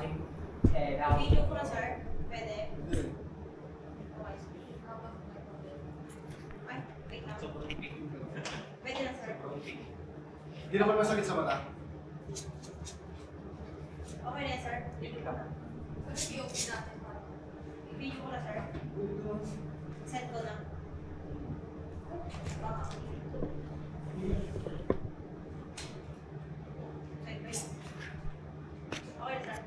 Video ko na, sir. Pwede. Ay, wait lang. Pwede na, sir. Hindi naman masakit sa mata. Okay na, sir. Video ko na. Video ko na, sir. Set ko na. Okay, sir.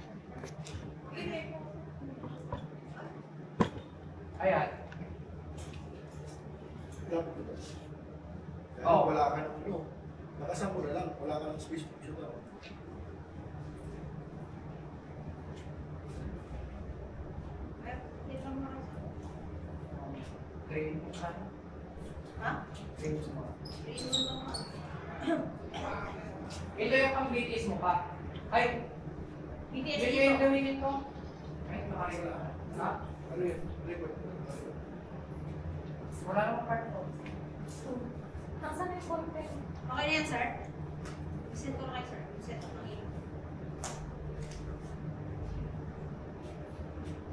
Ayan. Oh. Wala ka ng ano. Nakasan mo na lang. Wala ka ng space for sugar. Train mo ka. Ha? Train mo ka. Video mo lang, ha? Ito yung pang-BTS mo pa. Ay, BTS yun yung gawin ko. Ay, nakakita. Ha? Ano yun? Record. Wala namang part ko. Nasaan na yung content? Okay na yan, sir. Send ko na kayo, sir. Set up ng ilo.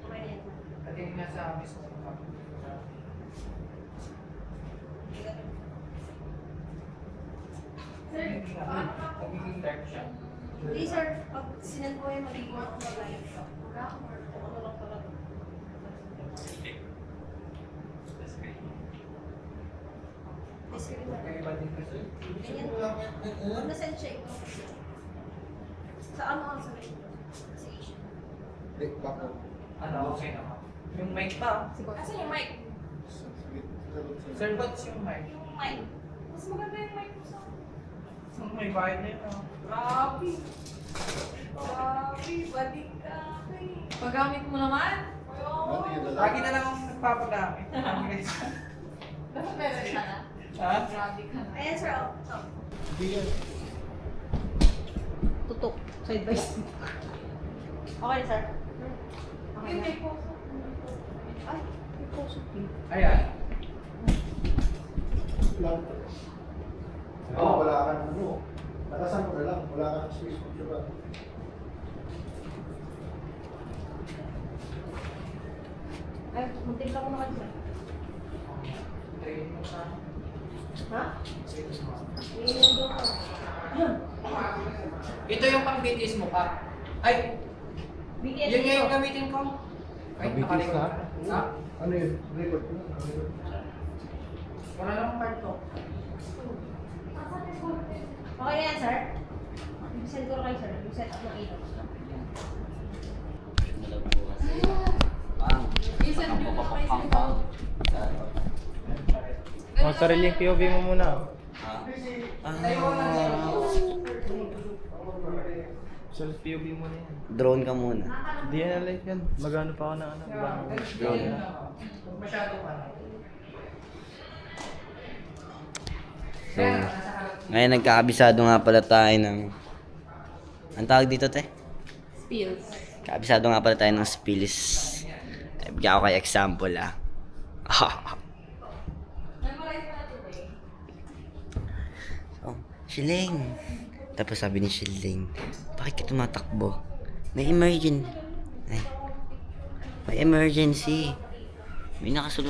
Okay na yan. Katingin nga sa amin sa pa. Magiging dark siya. Hindi, sir. Pag sinend ko yan, magiging ako na live siya. Ano lang talaga. Kaya din kasi. Ganyan. Huwag na send siya ito. Sa ano ang sa main? Sa Asian. Back up. Ano, okay naman. Yung mic ba? Asan yung mic? Sir, what's yung mic? Yung mic. Mas maganda yung mic ko sa May bayad na yun. Grabe. Grabe. Balik ka. Pagamit mo naman? Oo. Lagi na lang akong nagpapagamit. Dapat meron ka na. Ha? Grabe ka na. Ayan, sir. Oh. Oh. Hindi yan. Tutok. Side by side. Okay, sir. Okay na. Ay, may poso. Ayan. Lang. Oo. Wala ka ng ano. Nakasan mo na lang. Wala ka ng space for sugar. Ay, muntik lang ko naman, sir. Train mo sa... Ha? Hindi yung doon ko. Ito yung pang-BTS mo pa. Ay, BTS yun nga yung dito. gamitin ko. Ay, BTS nakalikod na? ka. Ha? Ano yun? Record. Wala namang part to. Okay na yan, sir. Send ko na kayo, sir. Yung set up ng ilo. Mga sariling POV mo muna. Self POV mo na yan. Drone ka muna. Hindi yan like yan. Magano pa ako na ano. Drone. Masyado pa. So, ngayon nagkakabisado nga pala tayo ng... Ang tawag dito, te? Spills. Kabisado nga pala tayo ng spills. Bigyan ako kayo example, ah. So, Shiling. Tapos sabi ni Shiling, bakit ka tumatakbo? May emergency. May emergency.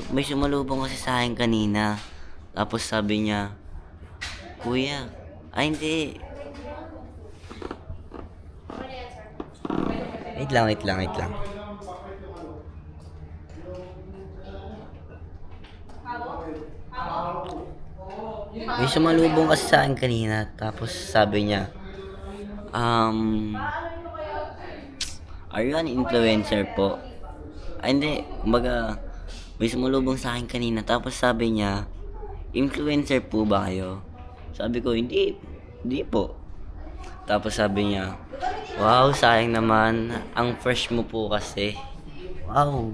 May sumalubong kasi sa akin kanina. Tapos sabi niya, Kuya, ay hindi. Wait lang. May sumalubong kasi sa akin kanina. Tapos sabi niya, are you an influencer po? Ay hindi, kumbaga, may sumalubong sa akin kanina. Tapos sabi niya, influencer po ba kayo? Sabi ko, hindi po. Tapos sabi niya, wow, sayang naman. Ang fresh mo po kasi. Wow.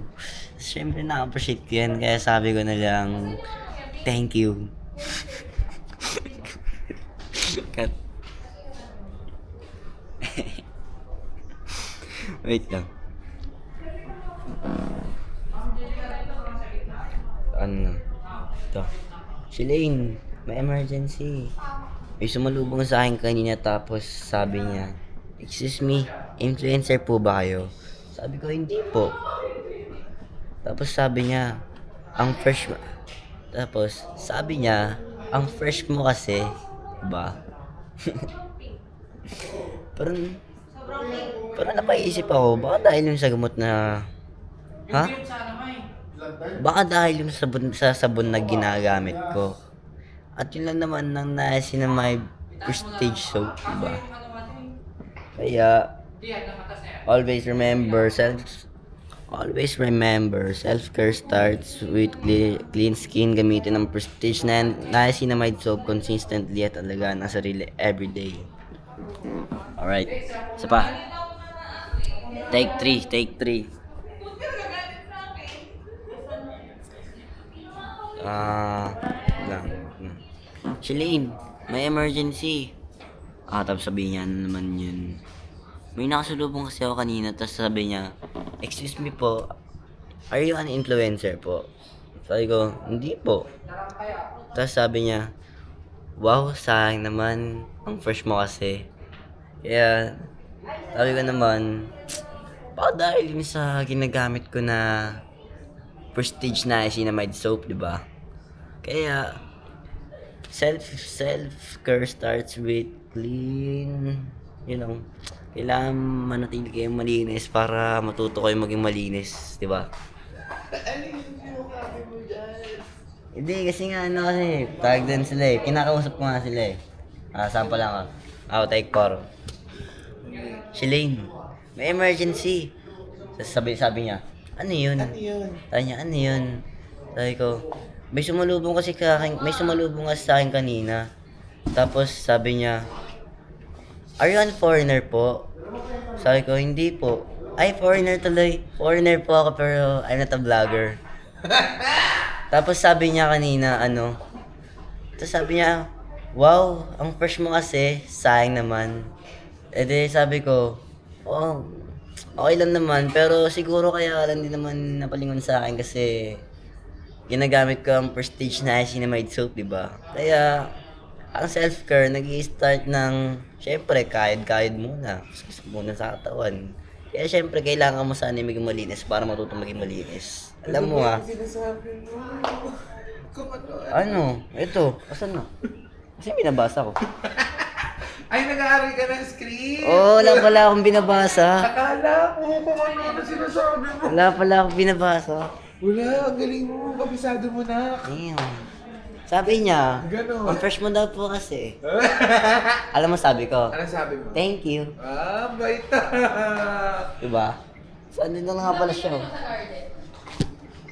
Siyempre na-appreciate ko yan. Kaya sabi ko na lang, thank you. Cut. Wait lang. Ano na? Ito. Shiling, may emergency. May sumalubong sa akin kanina tapos sabi niya, excuse me, influencer po ba kayo? Sabi ko, hindi po. Tapos sabi niya, ang fresh mo. Tapos sabi niya, ang fresh mo kasi, ba? parang, parang napaisip ako, baka dahil yung sa gamot na, ha? Yung sana may. Baka dahil yung sa sabon na ginagamit ko. At yun lang naman nang niacinamide prestige soap, diba? Kaya, always remember self-care starts with clean skin. Gamitin ng prestige na niacinamide soap consistently at alagaan ang sarili everyday. Alright, isa pa. Take 3. Lang. Shalane, may emergency. Tapos sabi niya, ano naman yun? May nakasalubong kasi ako kanina, tapos sabi niya, excuse me po, are you an influencer po? Sabi ko, hindi po. Tapos sabi niya, wow, sayang naman, ang fresh mo kasi. Kaya, sabi ko naman, baka dahil yun sa ginagamit ko na prestige na niacinamide soap, di ba? Kaya, self-care starts with clean, kailangan manatili kayong malinis para matuto kayo maging malinis, di ba? Hindi, kasi nga tag din sila eh. Kinakausap ko nga sila eh. Sample lang ako. Take 4. Shalane, may emergency. Sabi niya, ano yun? Sabi niya, ano yun? Sabi ko, may sumalubong kasi sa akin kanina. Tapos sabi niya, are you a foreigner po? Sabi ko, hindi po. Ay, foreigner tuloy. Foreigner po ako pero I'm not a vlogger. Tapos sabi niya kanina, tapos sabi niya, wow, ang fresh mo kasi, sayang naman. E di sabi ko, oh, okay lang naman, pero siguro kaya lang din naman napalingon sa akin kasi ginagamit ko ang prestige na niacinamide soap, di ba? Kaya, ang self-care nag-i-start ng, syempre, kayod muna. Muna sa katawan. Kaya syempre, kailangan mo sana maging malinis para matutong maging malinis. Alam mo Ito, asan na? Kasi binabasa ko. Ay, nag-aaral ka ng script? Wala pala akong binabasa. Akala ko kung ano sinasabi mo. Wala pala akong binabasa. Wala, ang galing mo. Kabisado mo na. Damn. Sabi niya, Ganon. ang fresh mo daw po kasi. Alam mo sabi ko, Ano sabi mo? thank you. Bait na. Diba? So, andun na nga pala siya.